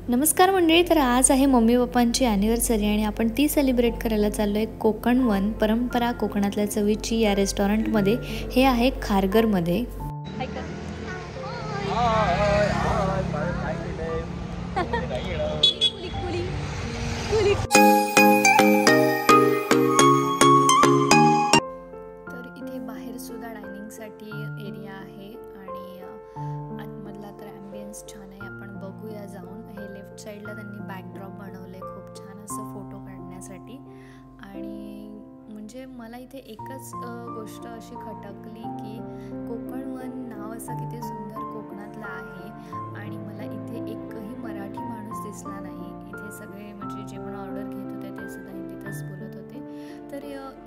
नमस्कार मंडळी. तर आज आहे मम्मी पप्पांची ॲनिव्हर्सरी आणि आपण ती सेलिब्रेट करायला चाललो आहे कोकण वन परंपरा कोकणातल्या चवीची या रेस्टॉरंटमध्ये. हे आहे खारघरमध्ये. तर इथे बाहेर सुद्धा डायनिंगसाठी एरिया आहे आणि आतमधला तर ॲम्बियन्स छान आहे. आपण बघूया जाऊन. हे लेफ्ट साईडला त्यांनी बॅकड्रॉप बनवलं आहे खूप छान असं फोटो काढण्यासाठी. आणि म्हणजे मला इथे एकच गोष्ट अशी खटकली की कोकण वन नाव असं किती सुंदर कोकणातलं आहे आणि मला इथे एकही मराठी माणूस दिसला नाही. इथे सगळे म्हणजे जे पण ऑर्डर घेत होते ते सुद्धा हिंदीतच बोलत होते. तर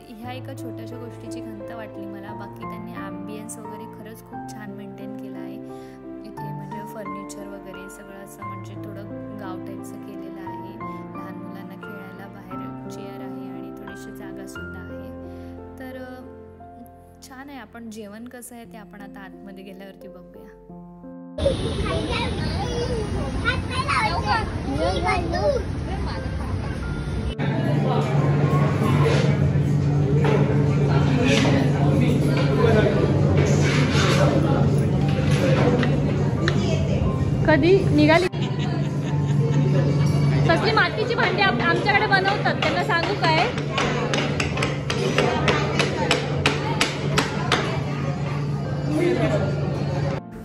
ह्या एका छोट्याशा गोष्टीची खंत वाटली मला. बाकी त्यांनी ॲम्बियन्स वगैरे खरंच खूप छान मेंटेन केलं आहे इथे. म्हणजे फर्निचर वगैरे सगळं असं म्हणजे थोडं गाव टाईपचं केलेलं आहे. लहान मुलांना खेळायला बाहेर चेअर आहे आणि थोडीशी जागासुद्धा आहे. तर छान आहे. आपण जेवण कसं आहे ते आपण आता आतमध्ये गेल्यावरती बघूया. कधी निघाली कसली मातीची भांडी आमच्याकडे बनवतात, त्यांना सांगू काय?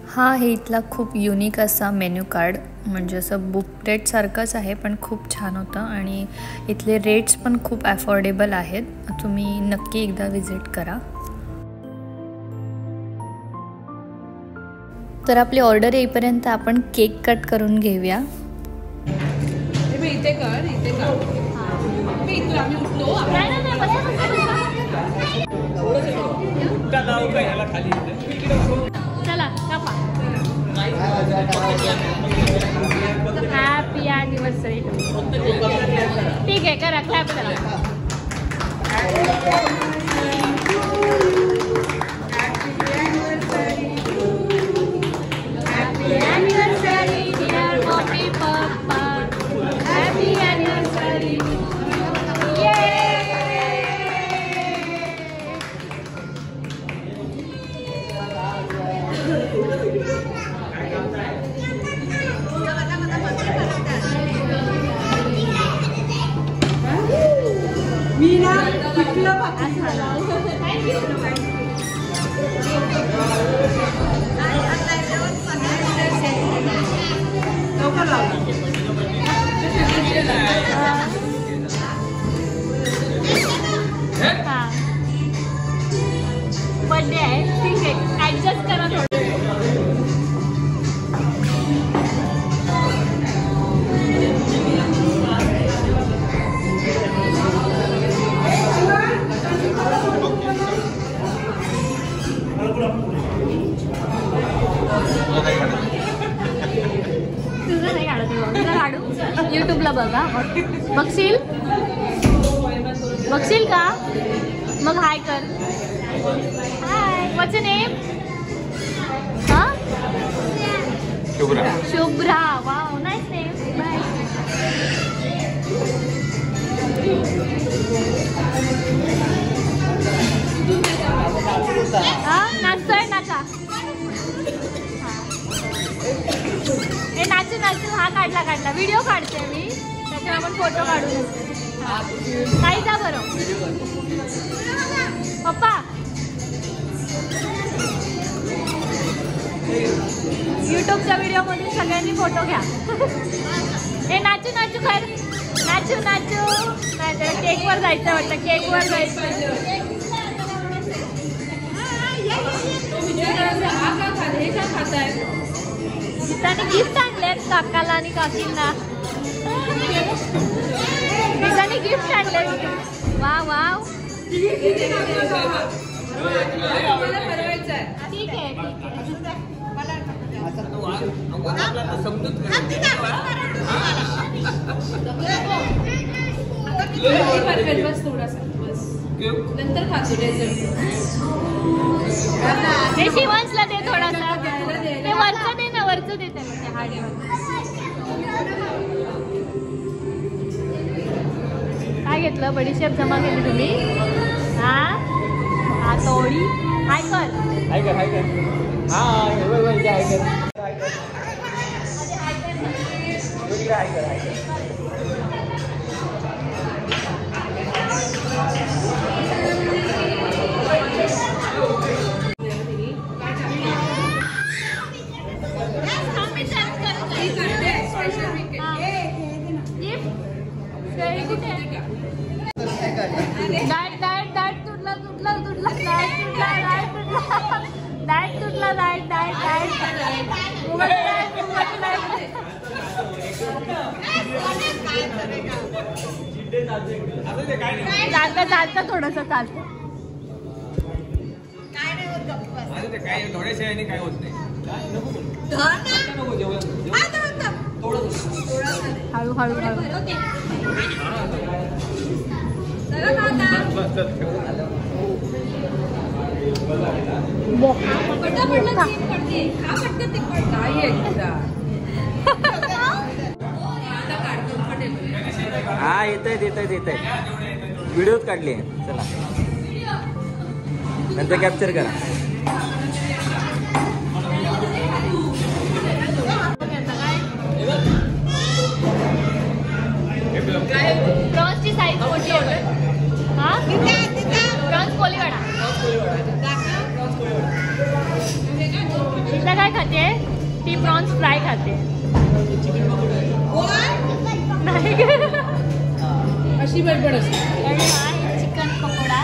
हा आहे इथला खूप युनिक असा मेन्यू कार्ड. म्हणजे असं बुकलेट सारखंच आहे पण खूप छान होतं आणि इथले रेट्स पण खूप अफोर्डेबल आहेत. तुम्ही नक्की एकदा विजिट करा. तर आपली ऑर्डर येईपर्यंत आपण केक कट करून घेऊया. इथे कर, इथे कर. चला कापा. Happy anniversary. ठीक आहे, करा क्लॅप करा. बर्थडे आहे, ठीक आहे, ऍडजस्ट करा थोडं. तुझं नाही काढत, तुझं काढू. यूट्यूबला बघा. बघशील बघशील का? मग हाय कर. हाय. What's your name? हां, Shubhra. Shubhra. Wow, nice name. Bye. हां, नाचतोय नाचा. हे नाचू नाचू. हा काढला व्हिडिओ काढते मी, त्याच्यावर आपण फोटो काढू. काही जा बरं पप्पा. यूट्यूबच्या व्हिडिओमधून सगळ्यांनी फोटो घ्या. हे नाचू नाचू कर. नाचू नाचू. नाही, केकवर जायचं वाटतं. केकवर जायचं. त्याने गिफ्ट आणलेत काकाला आणि काकींना. त्याने गिफ्ट आणले. वा वाव. ठीक आहे. बस थोडासा, बस नंतर खातो डेझर्ट. हे शिवांशला दे थोडासा. ते वरचं दे ना, वरचं दे त्याला. घेतलं, बडीशेप जमा केली तुम्ही. हा हा तोडी हाय कर हा चालतं थोडस चालतं. काय होत नाही. हळू हळू हळू. हा येतंय व्हिडिओत काढली. चला नंतर कॅप्चर करा. प्रॉन्सची साईज मोठी आहे. हा प्रॉन्स कोलीवाडा. तिला काय खाते? ती प्रॉन्स फ्राय खाते. नाही अशी बडबड असते. चिकन पकोडा.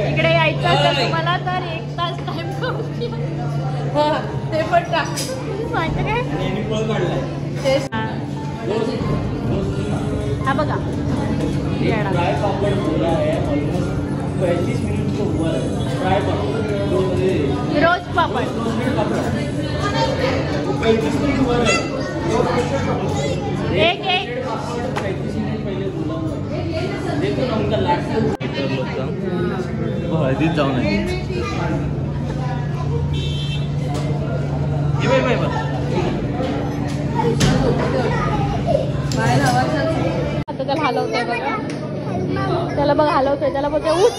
इकडे यायचं असेल तुम्हाला तर 1 तास टाइम ते पण टाक. माहिती काय हा बघा रोज पापड. एक हळदीत जाऊन त्याला हलवतोय बघा. त्याला बघ हलवतोय. त्याला बघ उठ.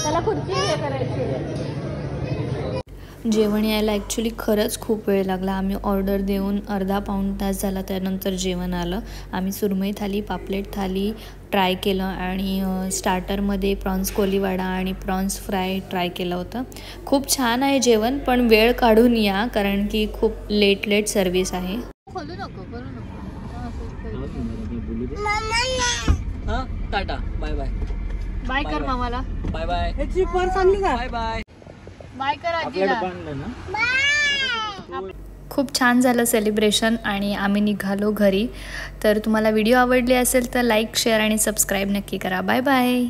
त्याला खुर्ची हे करायची. जेवण यायला ॲक्च्युली खरंच खूप वेळ लागला. आम्ही ऑर्डर देऊन अर्धा पाऊण तास झाला, त्यानंतर जेवण आलं. आम्ही सुरमई थाली, पापलेट थाली ट्राय केलं आणि स्टार्टरमध्ये प्रॉन्स कोलीवाडा आणि प्रॉन्स फ्राय ट्राय केलं होतं. खूप छान आहे जेवण, पण वेळ काढून या कारण की खूप लेट सर्व्हिस आहे. खोलू नको करू नको. Tata bye bye. बाय कर मामाला. Bye bye. Bye bye. Bye कर आजीला. खूप छान झालं सेलिब्रेशन आणि आम्ही निघालो घरी. तर तुम्हाला व्हिडिओ आवडली असेल तर लाईक, शेअर आणि सबस्क्राईब नक्की करा. Bye bye.